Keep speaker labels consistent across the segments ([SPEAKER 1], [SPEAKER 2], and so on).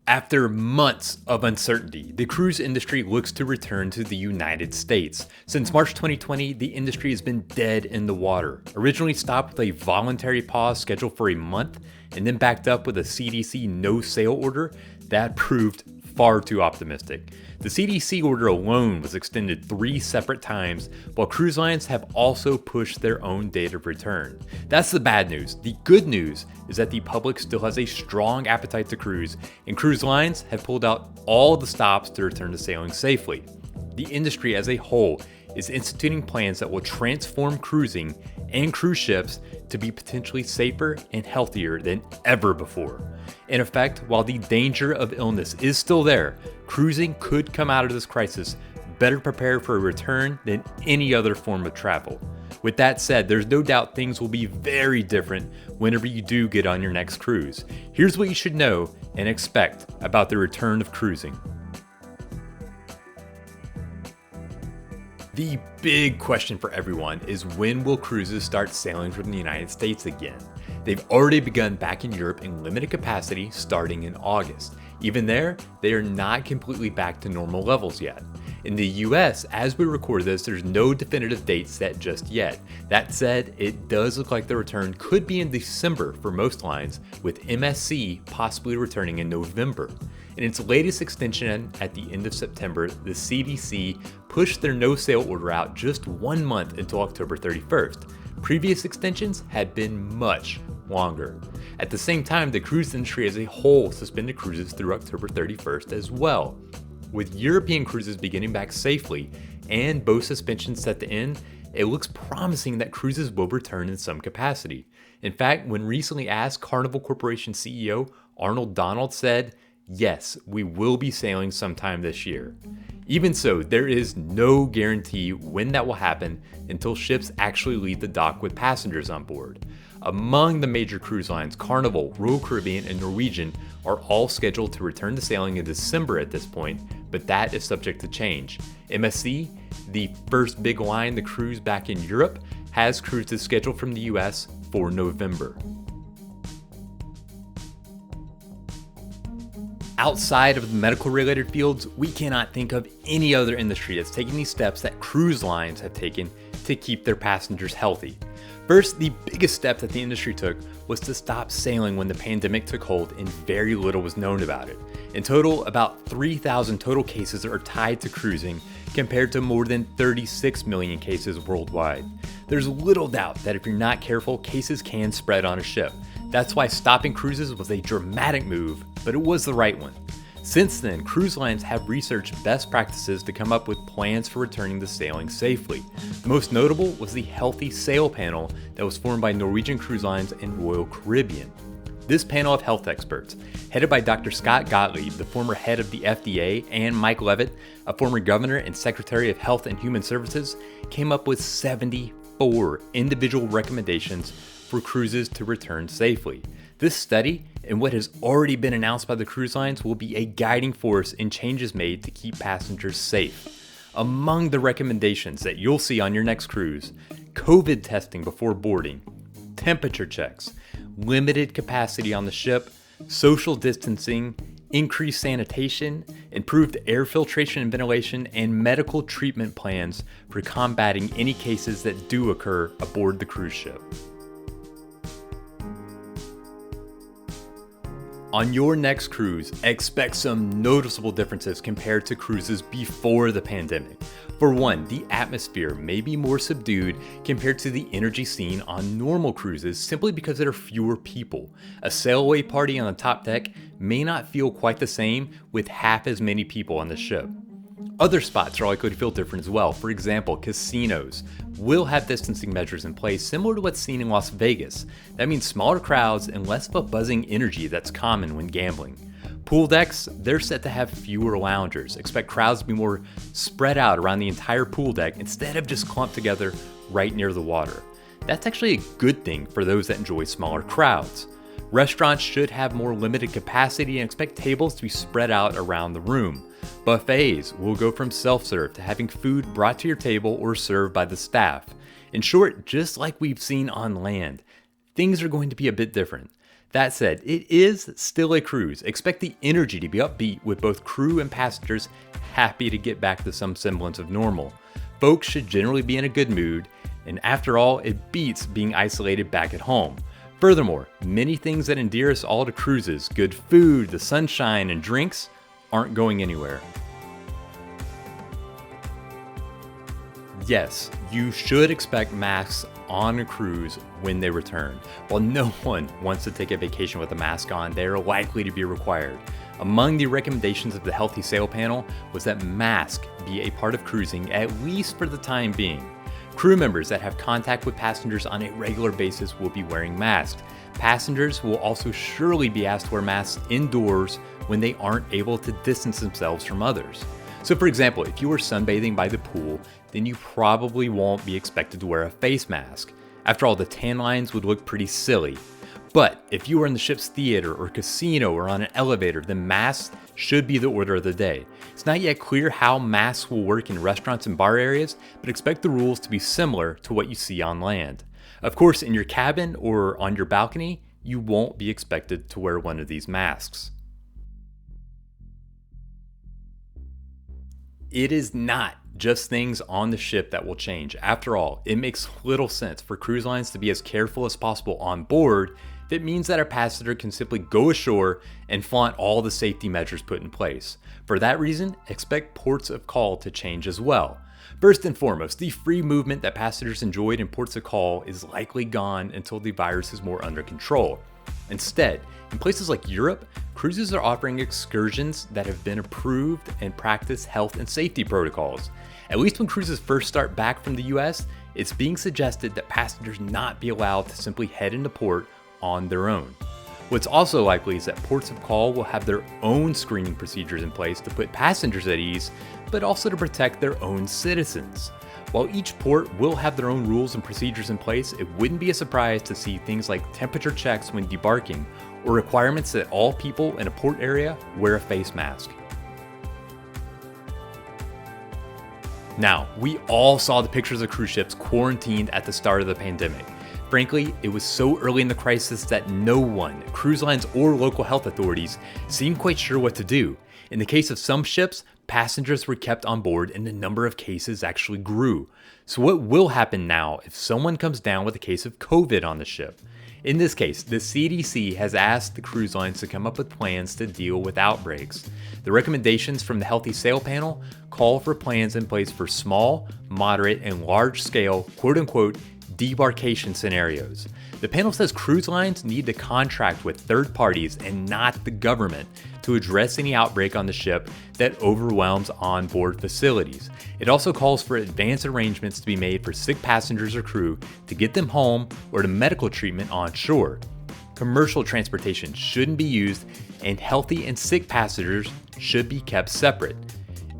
[SPEAKER 1] After months of uncertainty, the cruise industry looks to return to the United States. Since March 2020, the industry has been dead in the water. Originally stopped with a voluntary pause scheduled for a month, and then backed up with a CDC no-sail order that proved far too optimistic. The CDC order alone was extended 3 separate times, while cruise lines have also pushed their own date of return. That's the bad news. The good news is that the public still has a strong appetite to cruise, and cruise lines have pulled out all the stops to return to sailing safely. The industry as a whole is instituting plans that will transform cruising and cruise ships to be potentially safer and healthier than ever before. In effect, while the danger of illness is still there, cruising could come out of this crisis better prepared for a return than any other form of travel. With that said, there's no doubt things will be very different whenever you do get on your next cruise. Here's what you should know and expect about the return of cruising. The big question for everyone is, when will cruises start sailing from the United States again? They've already begun back in Europe in limited capacity starting in August. Even there, they are not completely back to normal levels yet. In the US, as we record this, there's no definitive date set just yet. That said, it does look like the return could be in December for most lines, with MSC possibly returning in November. In its latest extension at the end of September, the CDC pushed their no-sail order out just 1 month until October 31st. Previous extensions had been much longer. At the same time, the cruise industry as a whole suspended cruises through October 31st as well. With European cruises beginning back safely and both suspensions set to end, it looks promising that cruises will return in some capacity. In fact, when recently asked, Carnival Corporation CEO Arnold Donald said, "Yes, we will be sailing sometime this year." Even so, there is no guarantee when that will happen until ships actually leave the dock with passengers on board. Among the major cruise lines, Carnival, Royal Caribbean, and Norwegian are all scheduled to return to sailing in December at this point, but that is subject to change. MSC, the first big line to cruise back in Europe, has cruises scheduled from the US for November. Outside of the medical-related fields, we cannot think of any other industry that's taking these steps that cruise lines have taken to keep their passengers healthy. First, the biggest step that the industry took was to stop sailing when the pandemic took hold and very little was known about it. In total, about 3,000 total cases are tied to cruising, compared to more than 36 million cases worldwide. There's little doubt that if you're not careful, cases can spread on a ship. That's why stopping cruises was a dramatic move, but it was the right one. Since then, cruise lines have researched best practices to come up with plans for returning to sailing safely. The most notable was the Healthy Sail panel that was formed by Norwegian Cruise Lines and Royal Caribbean. This panel of health experts, headed by Dr. Scott Gottlieb, the former head of the FDA, and Mike Leavitt, a former governor and secretary of Health and Human Services, came up with 74 individual recommendations for cruises to return safely. This study, and what has already been announced by the cruise lines, will be a guiding force in changes made to keep passengers safe. Among the recommendations that you'll see on your next cruise, COVID testing before boarding, temperature checks, limited capacity on the ship, social distancing, increased sanitation, improved air filtration and ventilation, and medical treatment plans for combating any cases that do occur aboard the cruise ship. On your next cruise, expect some noticeable differences compared to cruises before the pandemic. For one, the atmosphere may be more subdued compared to the energy seen on normal cruises simply because there are fewer people. A sail-away party on the top deck may not feel quite the same with half as many people on the ship. Other spots are likely to feel different as well. For example, casinos will have distancing measures in place similar to what's seen in Las Vegas. That means smaller crowds and less of a buzzing energy that's common when gambling. Pool decks, they're set to have fewer loungers. Expect crowds to be more spread out around the entire pool deck instead of just clumped together right near the water. That's actually a good thing for those that enjoy smaller crowds. Restaurants should have more limited capacity and expect tables to be spread out around the room. Buffets will go from self-serve to having food brought to your table or served by the staff. In short, just like we've seen on land, things are going to be a bit different. That said, it is still a cruise. Expect the energy to be upbeat with both crew and passengers happy to get back to some semblance of normal. Folks should generally be in a good mood, and after all, it beats being isolated back at home. Furthermore, many things that endear us all to cruises, good food, the sunshine, and drinks, aren't going anywhere. Yes, you should expect masks on a cruise when they return. While no one wants to take a vacation with a mask on, they are likely to be required. Among the recommendations of the Healthy Sail Panel was that masks be a part of cruising, at least for the time being. Crew members that have contact with passengers on a regular basis will be wearing masks. Passengers will also surely be asked to wear masks indoors when they aren't able to distance themselves from others. So for example, if you were sunbathing by the pool, then you probably won't be expected to wear a face mask. After all, the tan lines would look pretty silly. But if you were in the ship's theater or casino or on an elevator, then masks should be the order of the day. It's not yet clear how masks will work in restaurants and bar areas, but expect the rules to be similar to what you see on land. Of course, in your cabin or on your balcony, you won't be expected to wear one of these masks. It is not just things on the ship that will change. After all, it makes little sense for cruise lines to be as careful as possible on board if it means that a passenger can simply go ashore and flaunt all the safety measures put in place. For that reason, expect ports of call to change as well. First and foremost, the free movement that passengers enjoyed in ports of call is likely gone until the virus is more under control. Instead, in places like Europe, cruises are offering excursions that have been approved and practice health and safety protocols. At least when cruises first start back from the US, it's being suggested that passengers not be allowed to simply head into port on their own. What's also likely is that ports of call will have their own screening procedures in place to put passengers at ease, but also to protect their own citizens. While each port will have their own rules and procedures in place, it wouldn't be a surprise to see things like temperature checks when debarking, or requirements that all people in a port area wear a face mask. Now, we all saw the pictures of cruise ships quarantined at the start of the pandemic. Frankly, it was so early in the crisis that no one, cruise lines or local health authorities, seemed quite sure what to do. In the case of some ships, passengers were kept on board and the number of cases actually grew. So what will happen now if someone comes down with a case of COVID on the ship? In this case, the CDC has asked the cruise lines to come up with plans to deal with outbreaks. The recommendations from the Healthy Sail Panel call for plans in place for small, moderate, and large-scale, quote-unquote, debarkation scenarios. The panel says cruise lines need to contract with third parties and not the government to address any outbreak on the ship that overwhelms onboard facilities. It also calls for advance arrangements to be made for sick passengers or crew to get them home or to medical treatment on shore. Commercial transportation shouldn't be used, and healthy and sick passengers should be kept separate.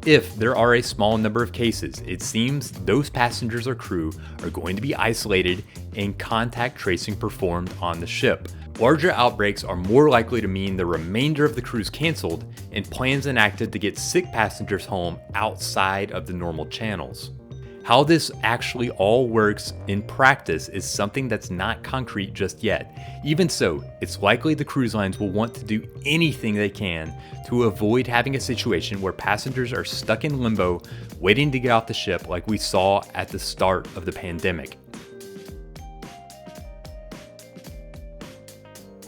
[SPEAKER 1] If there are a small number of cases, it seems those passengers or crew are going to be isolated and contact tracing performed on the ship. Larger outbreaks are more likely to mean the remainder of the cruise canceled and plans enacted to get sick passengers home outside of the normal channels. How this actually all works in practice is something that's not concrete just yet. Even so, it's likely the cruise lines will want to do anything they can to avoid having a situation where passengers are stuck in limbo waiting to get off the ship like we saw at the start of the pandemic.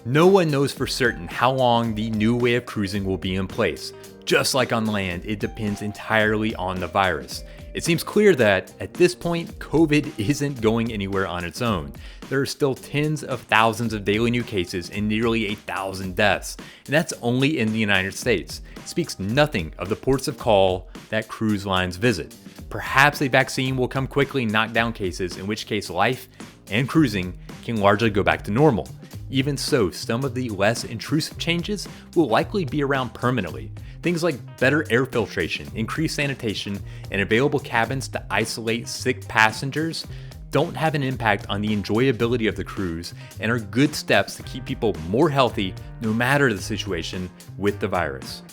[SPEAKER 1] No one knows for certain how long the new way of cruising will be in place. Just like on land, it depends entirely on the virus. It seems clear that, at this point, COVID isn't going anywhere on its own. There are still tens of thousands of daily new cases and nearly 8,000 deaths, and that's only in the United States. It speaks nothing of the ports of call that cruise lines visit. Perhaps a vaccine will come quickly and knock down cases, in which case life and cruising can largely go back to normal. Even so, some of the less intrusive changes will likely be around permanently. Things like better air filtration, increased sanitation, and available cabins to isolate sick passengers don't have an impact on the enjoyability of the cruise and are good steps to keep people more healthy no matter the situation with the virus.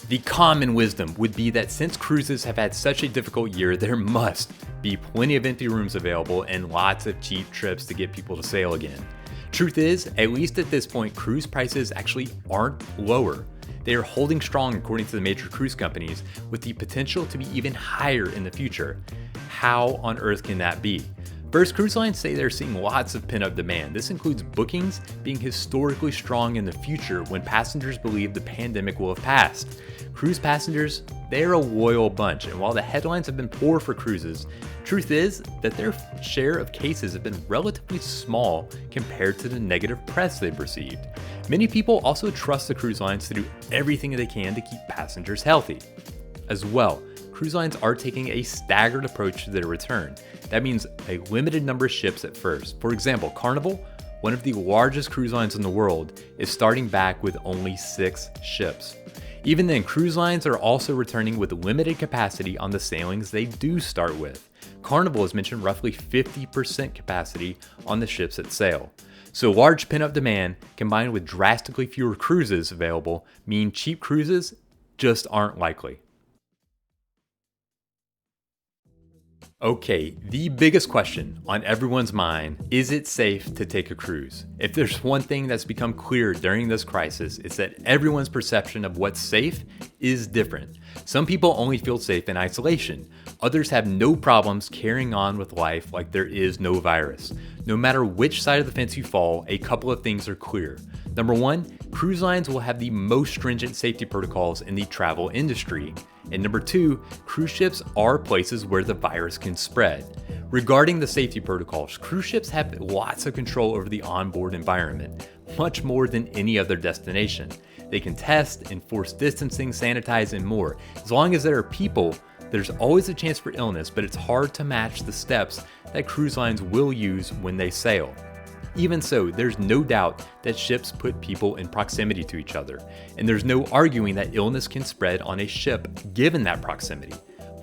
[SPEAKER 1] The common wisdom would be that since cruises have had such a difficult year, there must be plenty of empty rooms available, and lots of cheap trips to get people to sail again. Truth is, at least at this point, cruise prices actually aren't lower. They are holding strong according to the major cruise companies, with the potential to be even higher in the future. How on earth can that be? First, cruise lines say they're seeing lots of pent-up demand. This includes bookings being historically strong in the future when passengers believe the pandemic will have passed. Cruise passengers, they're a loyal bunch, and while the headlines have been poor for cruises, truth is that their share of cases have been relatively small compared to the negative press they've received. Many people also trust the cruise lines to do everything they can to keep passengers healthy. As well, cruise lines are taking a staggered approach to their return. That means a limited number of ships at first. For example, Carnival, one of the largest cruise lines in the world, is starting back with only 6 ships. Even then, cruise lines are also returning with limited capacity on the sailings they do start with. Carnival has mentioned roughly 50% capacity on the ships that sail. So large pent-up demand combined with drastically fewer cruises available mean cheap cruises just aren't likely. Okay, the biggest question on everyone's mind, is it safe to take a cruise? If there's one thing that's become clear during this crisis, it's that everyone's perception of what's safe is different. Some people only feel safe in isolation. Others have no problems carrying on with life like there is no virus. No matter which side of the fence you fall, a couple of things are clear. Number one, cruise lines will have the most stringent safety protocols in the travel industry. And number two, cruise ships are places where the virus can spread. Regarding the safety protocols, cruise ships have lots of control over the onboard environment, much more than any other destination. They can test, enforce distancing, sanitize, and more. As long as there are people, there's always a chance for illness, but it's hard to match the steps that cruise lines will use when they sail. Even so, there's no doubt that ships put people in proximity to each other, and there's no arguing that illness can spread on a ship given that proximity.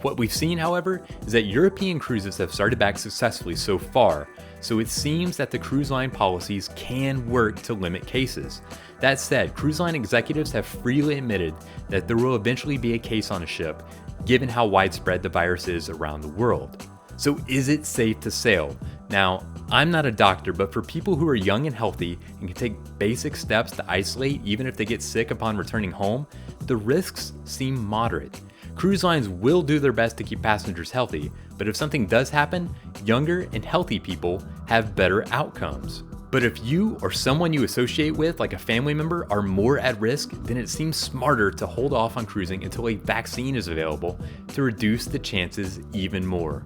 [SPEAKER 1] What we've seen, however, is that European cruises have started back successfully so far, so it seems that the cruise line policies can work to limit cases. That said, cruise line executives have freely admitted that there will eventually be a case on a ship, given how widespread the virus is around the world. So is it safe to sail? Now, I'm not a doctor, but for people who are young and healthy and can take basic steps to isolate even if they get sick upon returning home, the risks seem moderate. Cruise lines will do their best to keep passengers healthy, but if something does happen, younger and healthy people have better outcomes. But if you or someone you associate with, like a family member, are more at risk, then it seems smarter to hold off on cruising until a vaccine is available to reduce the chances even more.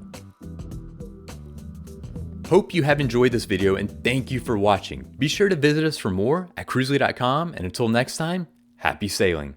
[SPEAKER 1] Hope you have enjoyed this video and thank you for watching. Be sure to visit us for more at Cruzely.com, and until next time, happy sailing.